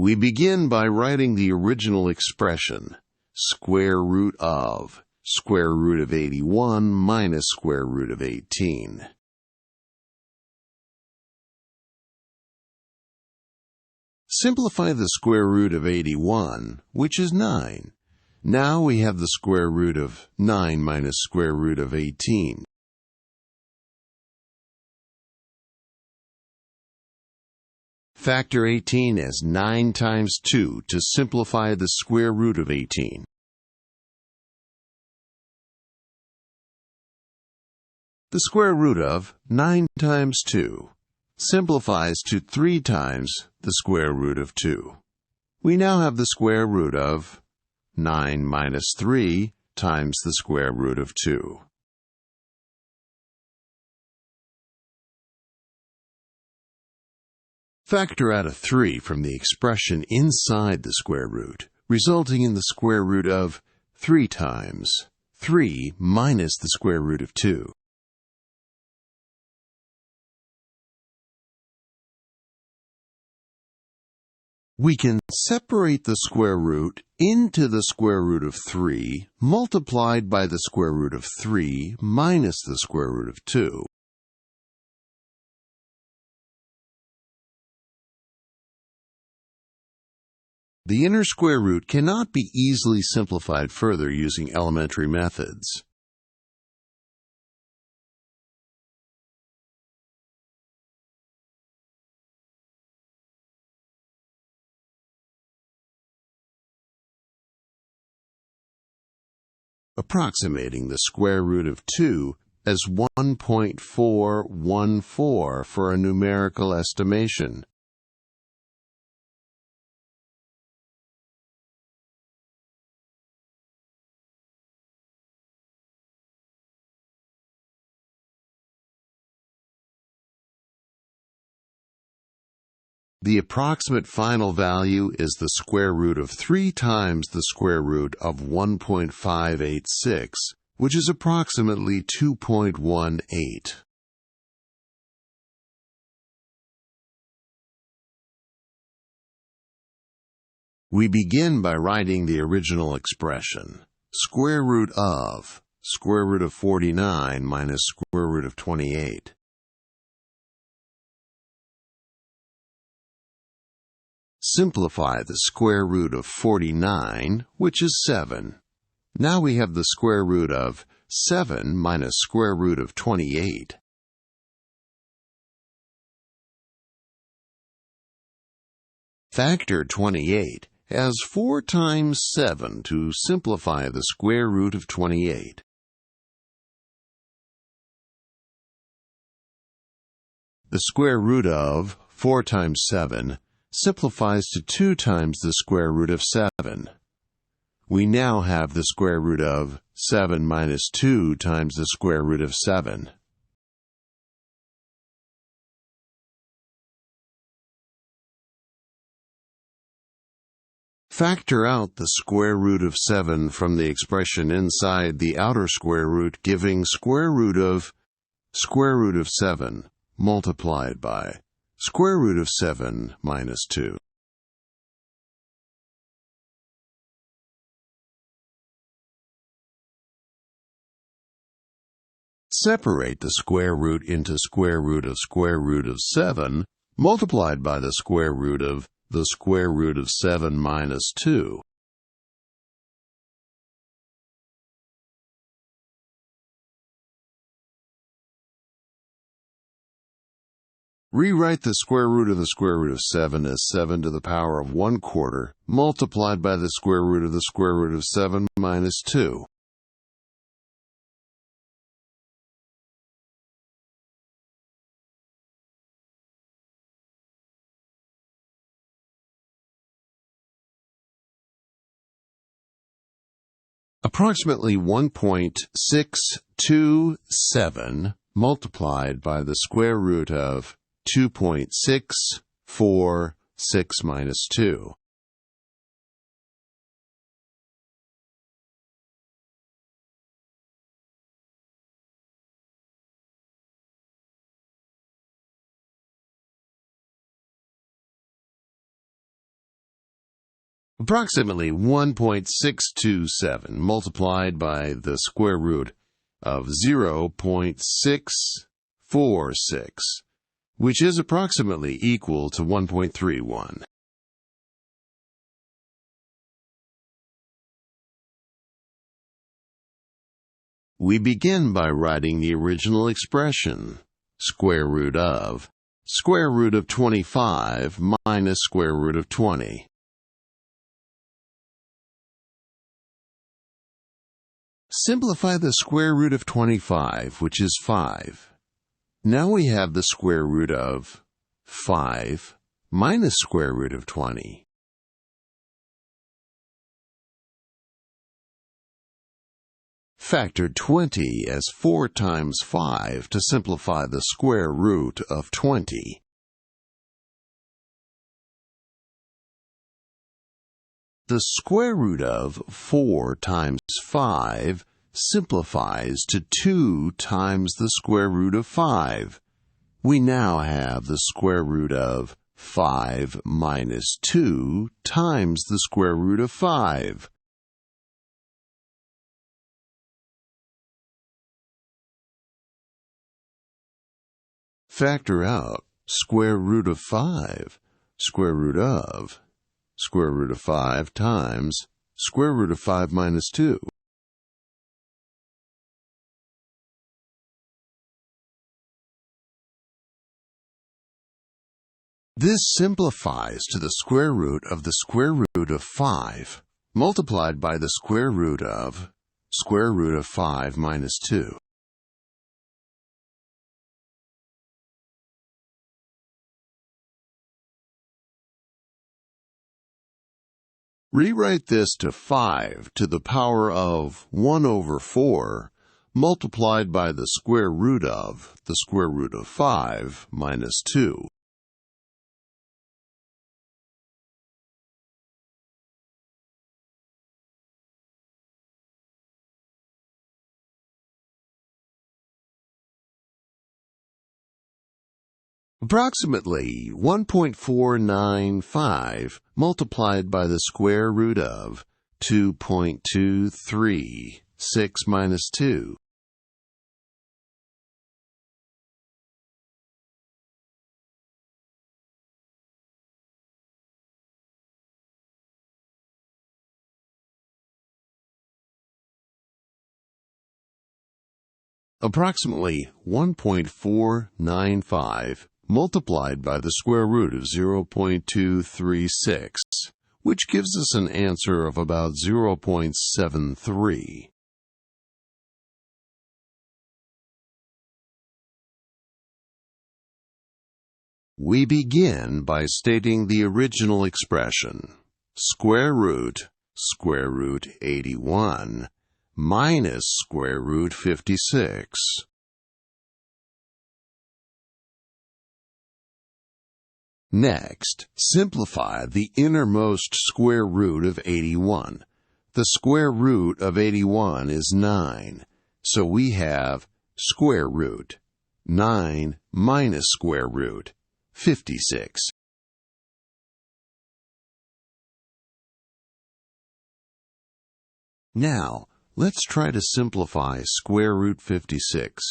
We begin by writing the original expression, square root of 81 minus square root of 18. Simplify the square root of 81, which is 9. Now we have the square root of 9 minus square root of 18. Factor 18 as 9 times 2 to simplify the square root of 18. The square root of 9 times 2 simplifies to 3 times the square root of 2. We now have the square root of 9 minus 3 times the square root of 2. Factor out a 3 from the expression inside the square root, resulting in the square root of 3 times 3 minus the square root of 2. We can separate the square root into the square root of 3 multiplied by the square root of 3 minus the square root of 2. The inner square root cannot be easily simplified further using elementary methods. Approximating the square root of 2 as 1.414 for a numerical estimation. The approximate final value is the square root of 3 times the square root of 1.586, which is approximately 2.18. We begin by writing the original expression, square root of 49 minus square root of 28. Simplify the square root of 49, which is 7. Now we have the square root of 7 minus square root of 28. Factor 28 as 4 times 7 to simplify the square root of 28. The square root of 4 times 7 simplifies to 2 times the square root of 7. We now have the square root of 7 minus 2 times the square root of 7. Factor out the square root of 7 from the expression inside the outer square root, giving square root of 7 multiplied by square root of 7 minus 2. Separate the square root into square root of 7 multiplied by the square root of 7 minus 2. Rewrite the square root of 7 as 7 to the power of 1/4 multiplied by the square root of 7 minus 2. Approximately 1.627 multiplied by the square root of 2.646 minus 2. Approximately 1.627 multiplied by the square root of 0.646, which is approximately equal to 1.31. We begin by writing the original expression, square root of 25 minus square root of 20. Simplify the square root of 25, which is 5. Now we have the square root of 5 minus square root of 20. Factor 20 as 4 times 5 to simplify the square root of 20. The square root of 4 times 5 simplifies to 2 times the square root of 5. We now have the square root of 5 minus 2 times the square root of 5. Factor out square root of 5, square root of 5 times square root of 5 minus 2. This simplifies to the square root of 5 multiplied by the square root of 5 minus 2. Rewrite this to 5 to the power of 1 over 4 multiplied by the square root of 5 minus 2. Approximately 1.495 multiplied by the square root of 2.236 minus 2. Approximately 1.495 multiplied by the square root of 0.236, which gives us an answer of about 0.73. We begin by stating the original expression, square root 81 minus square root 56. Next, simplify the innermost square root of 81. The square root of 81 is 9, so we have square root 9 minus square root 56. Now, let's try to simplify square root 56.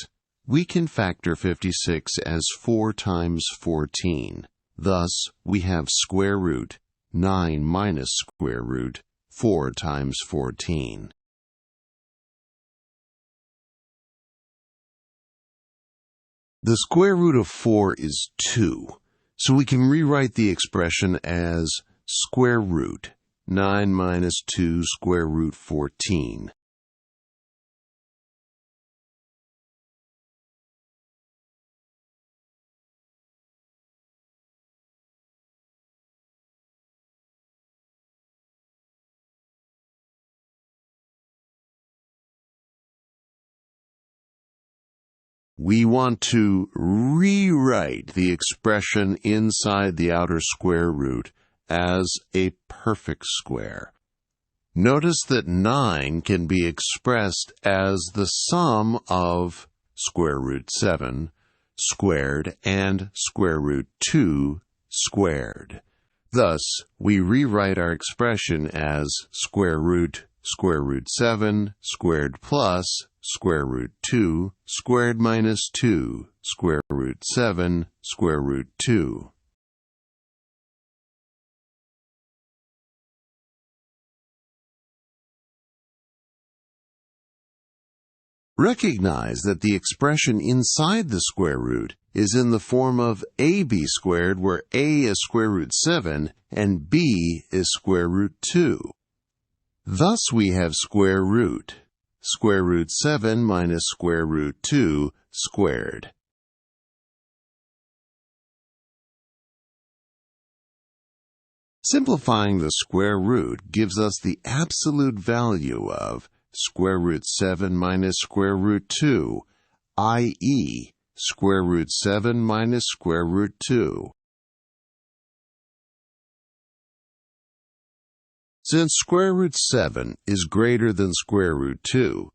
We can factor 56 as 4 times 14. Thus, we have square root 9 minus square root 4 times 14. The square root of 4 is 2, so we can rewrite the expression as square root 9 minus 2 square root 14. We want to rewrite the expression inside the outer square root as a perfect square. Notice that 9 can be expressed as the sum of square root 7 squared and square root 2 squared. Thus, we rewrite our expression as square root 7 squared plus square root 2 squared minus 2 square root 7 square root 2. Recognize that the expression inside the square root is in the form of ab squared, where a is square root 7 and b is square root 2. Thus we have square root 7 minus square root 2 squared. Simplifying the square root gives us the absolute value of square root 7 minus square root 2, i.e., square root 7 minus square root 2. Since square root 7 is greater than square root 2,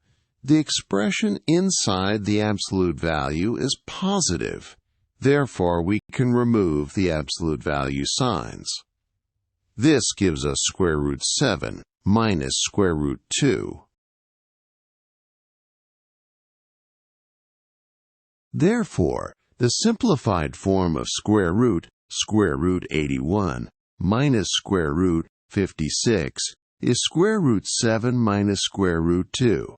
the expression inside the absolute value is positive. Therefore, we can remove the absolute value signs. This gives us square root 7 minus square root 2. Therefore, the simplified form of square root 81 minus square root 56 is square root 7 minus square root 2.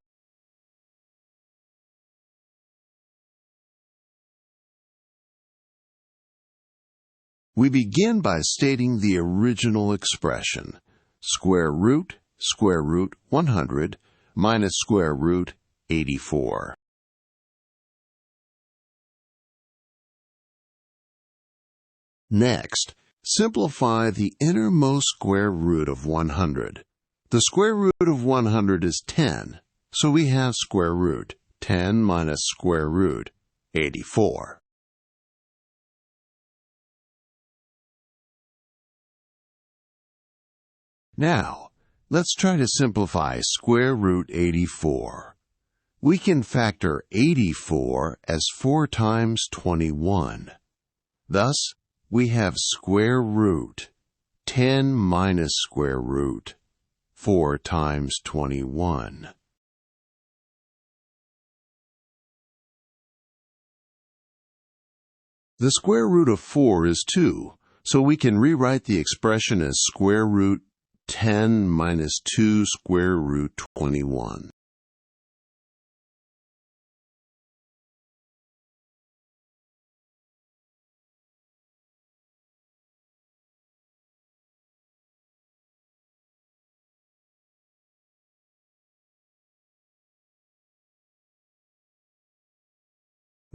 We begin by stating the original expression, square root 100 minus square root 84. Next, simplify the innermost square root of 100. The square root of 100 is 10, so we have square root 10 minus square root 84. Now, let's try to simplify square root 84. We can factor 84 as 4 times 21. Thus, we have square root 10 minus square root 4 times 21. The square root of 4 is 2, so we can rewrite the expression as square root 10 minus 2 square root 21.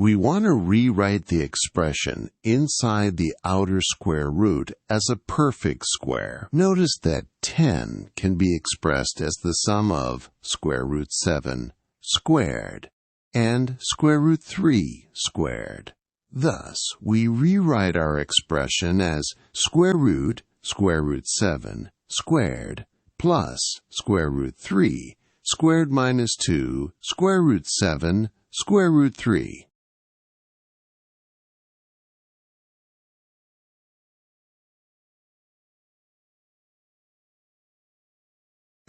We want to rewrite the expression inside the outer square root as a perfect square. Notice that 10 can be expressed as the sum of square root 7 squared and square root 3 squared. Thus, we rewrite our expression as square root 7 squared plus square root 3 squared minus 2 square root 7 square root 3.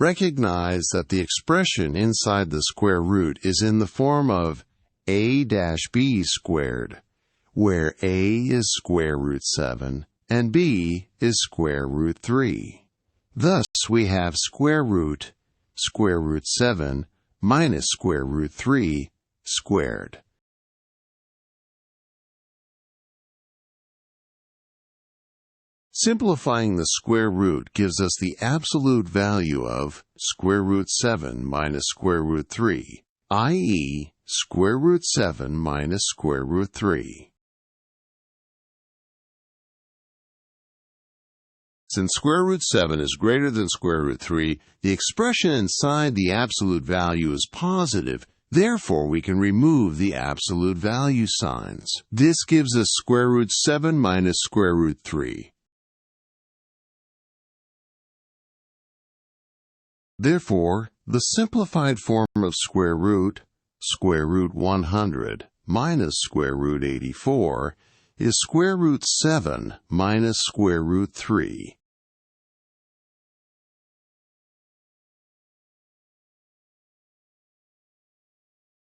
Recognize that the expression inside the square root is in the form of a dash b squared, where a is square root 7 and b is square root 3. Thus, we have square root 7 minus square root 3 squared. Simplifying the square root gives us the absolute value of square root 7 minus square root 3, i.e., square root 7 minus square root 3. Since square root 7 is greater than square root 3, the expression inside the absolute value is positive. Therefore, we can remove the absolute value signs. This gives us square root 7 minus square root 3. Therefore, the simplified form of square root 100 minus square root 84, is square root 7 minus square root 3.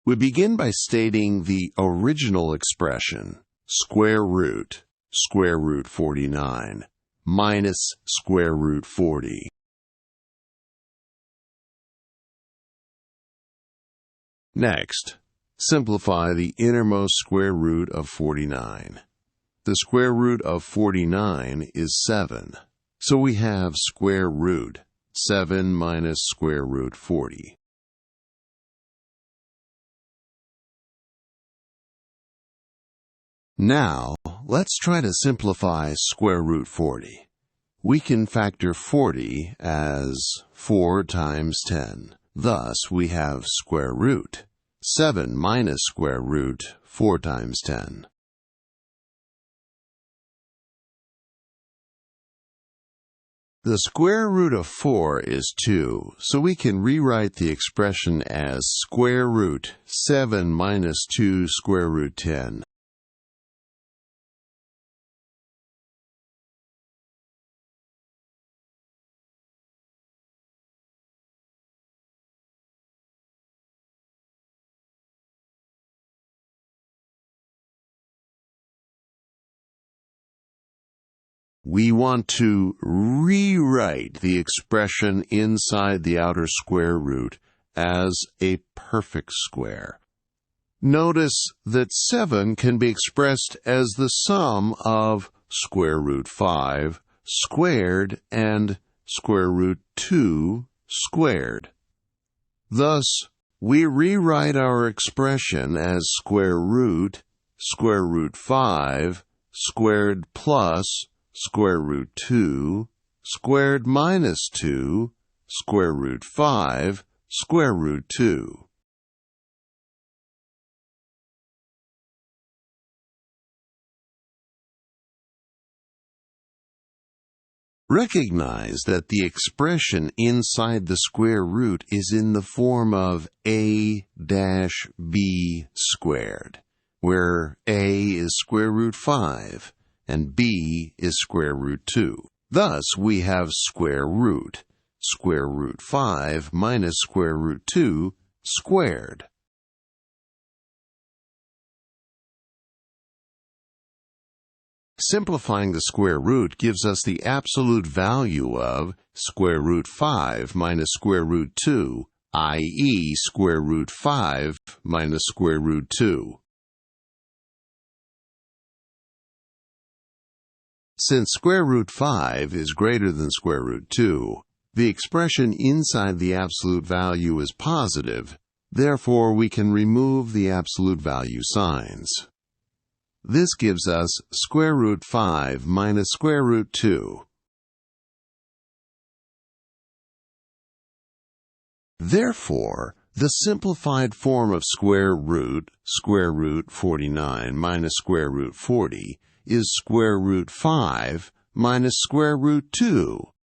We begin by stating the original expression, square root 49, minus square root 40. Next, simplify the innermost square root of 49. The square root of 49 is 7, so we have square root 7 minus square root 40. Now, let's try to simplify square root 40. We can factor 40 as 4 times 10. Thus, we have square root 7 minus square root 4 times 10. The square root of 4 is 2, so we can rewrite the expression as square root 7 minus 2 square root 10. We want to rewrite the expression inside the outer square root as a perfect square. Notice that 7 can be expressed as the sum of square root 5 squared and square root 2 squared. Thus, we rewrite our expression as square root 5 squared plus square root 2 squared minus 2 square root 5 square root 2. Recognize that the expression inside the square root is in the form of a dash b squared, where a is square root 5 and b is square root 2. Thus, we have square root 5 minus square root 2 squared. Simplifying the square root gives us the absolute value of square root 5 minus square root 2, i.e. square root 5 minus square root 2. Since square root 5 is greater than square root 2, the expression inside the absolute value is positive, therefore we can remove the absolute value signs. This gives us square root 5 minus square root 2. Therefore, the simplified form of square root 49 minus square root 40, is square root 5 minus square root 2,